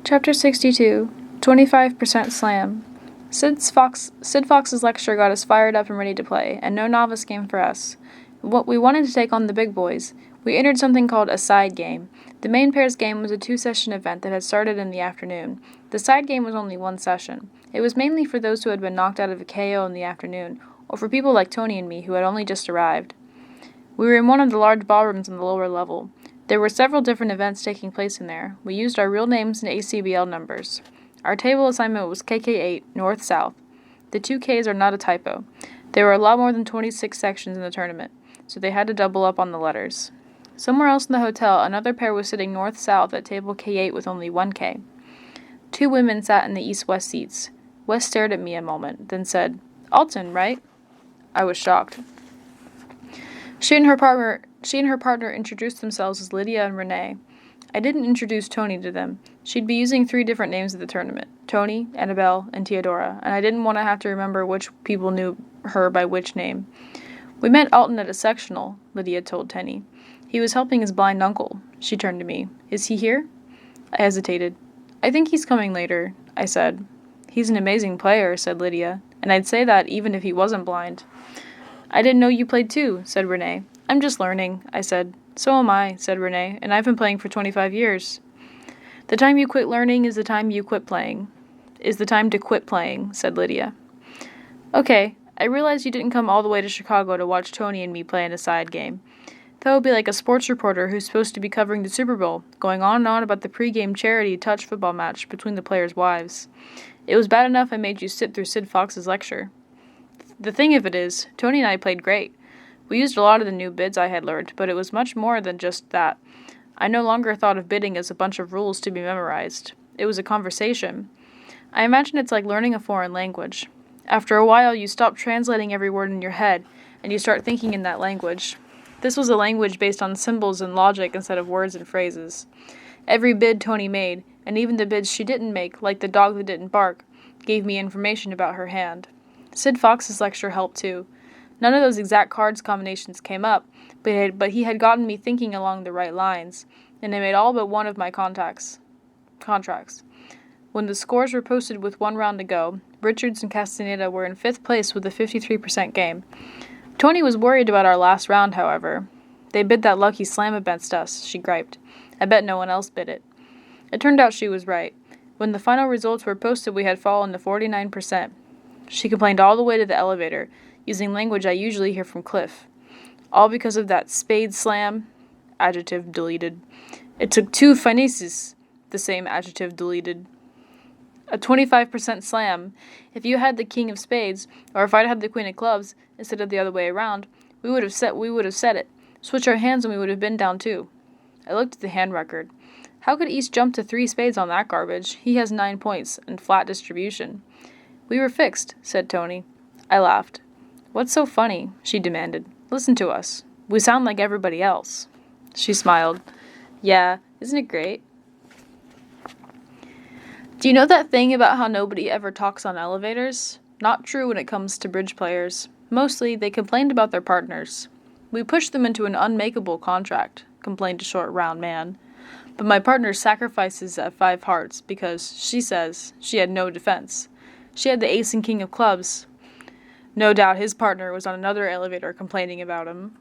Chapter 62, 25% Slam. Sid Fox's lecture got us fired up and ready to play, and no novice game for us. We wanted to take on the big boys. We entered something called a side game. The main pairs game was a 2-session event that had started in the afternoon. The side game was only 1 session. It was mainly for those who had been knocked out of a KO in the afternoon, or for people like Tony and me who had only just arrived. We were in one of the large ballrooms on the lower level. There were several different events taking place in there. We used our real names and ACBL numbers. Our table assignment was KK8, north-south. The 2 Ks are not a typo. There were a lot more than 26 sections in the tournament, so they had to double up on the letters. Somewhere else in the hotel, another pair was sitting north-south at table K8 with only 1 K. 2 women sat in the east-west seats. Wes stared at me a moment, then said, "Alton, right?" I was shocked. She and her partner introduced themselves as Lydia and Renee. I didn't introduce Tony to them. She'd be using 3 different names at the tournament, Tony, Annabelle, and Theodora, and I didn't want to have to remember which people knew her by which name. "We met Alton at a sectional," Lydia told Tenny. "He was helping his blind uncle." She turned to me. "Is he here?" I hesitated. "I think he's coming later," I said. "He's an amazing player," said Lydia, "and I'd say that even if he wasn't blind." "I didn't know you played too," said Renee. "I'm just learning," I said. "So am I," said Renee, "and I've been playing for 25 years. "The time you quit learning is the time you quit playing. Is the time to quit playing," said Lydia. "Okay, I realized you didn't come all the way to Chicago to watch Tony and me play in a side game. That would be like a sports reporter who's supposed to be covering the Super Bowl, going on and on about the pregame charity touch football match between the players' wives. It was bad enough I made you sit through Sid Fox's lecture. The thing of it is, Tony and I played great. We used a lot of the new bids I had learned, but it was much more than just that. I no longer thought of bidding as a bunch of rules to be memorized. It was a conversation. I imagine it's like learning a foreign language. After a while, you stop translating every word in your head, and you start thinking in that language. This was a language based on symbols and logic instead of words and phrases. Every bid Tony made, and even the bids she didn't make, like the dog that didn't bark, gave me information about her hand. Sid Fox's lecture helped too. None of those exact cards combinations came up, but he had gotten me thinking along the right lines, and I made all but one of my contracts. When the scores were posted with 1 round to go, Richards and Castaneda were in 5th place with a 53% game. Tony was worried about our last round, however. "They bid that lucky slam against us," she griped. "I bet no one else bid it." It turned out she was right. When the final results were posted, we had fallen to 49%. She complained all the way to the elevator, using language I usually hear from Cliff. All because of that spade slam. Adjective deleted. It took 2 finesses. The same adjective deleted. A 25% slam. If you had the king of spades, or if I'd had the queen of clubs, instead of the other way around, we would have set it. Switch our hands and we would have been down too. I looked at the hand record. How could East jump to 3 spades on that garbage? He has 9 points, and flat distribution. "We were fixed," said Tony. I laughed. "What's so funny?" she demanded. "Listen to us. We sound like everybody else." She smiled. "Yeah, isn't it great?" Do you know that thing about how nobody ever talks on elevators? Not true when it comes to bridge players. Mostly, they complained about their partners. "We pushed them into an unmakeable contract," complained a short, round man. "But my partner sacrifices at 5 hearts because, she says, she had no defense. She had the ace and king of clubs. No doubt his partner was on another elevator complaining about him."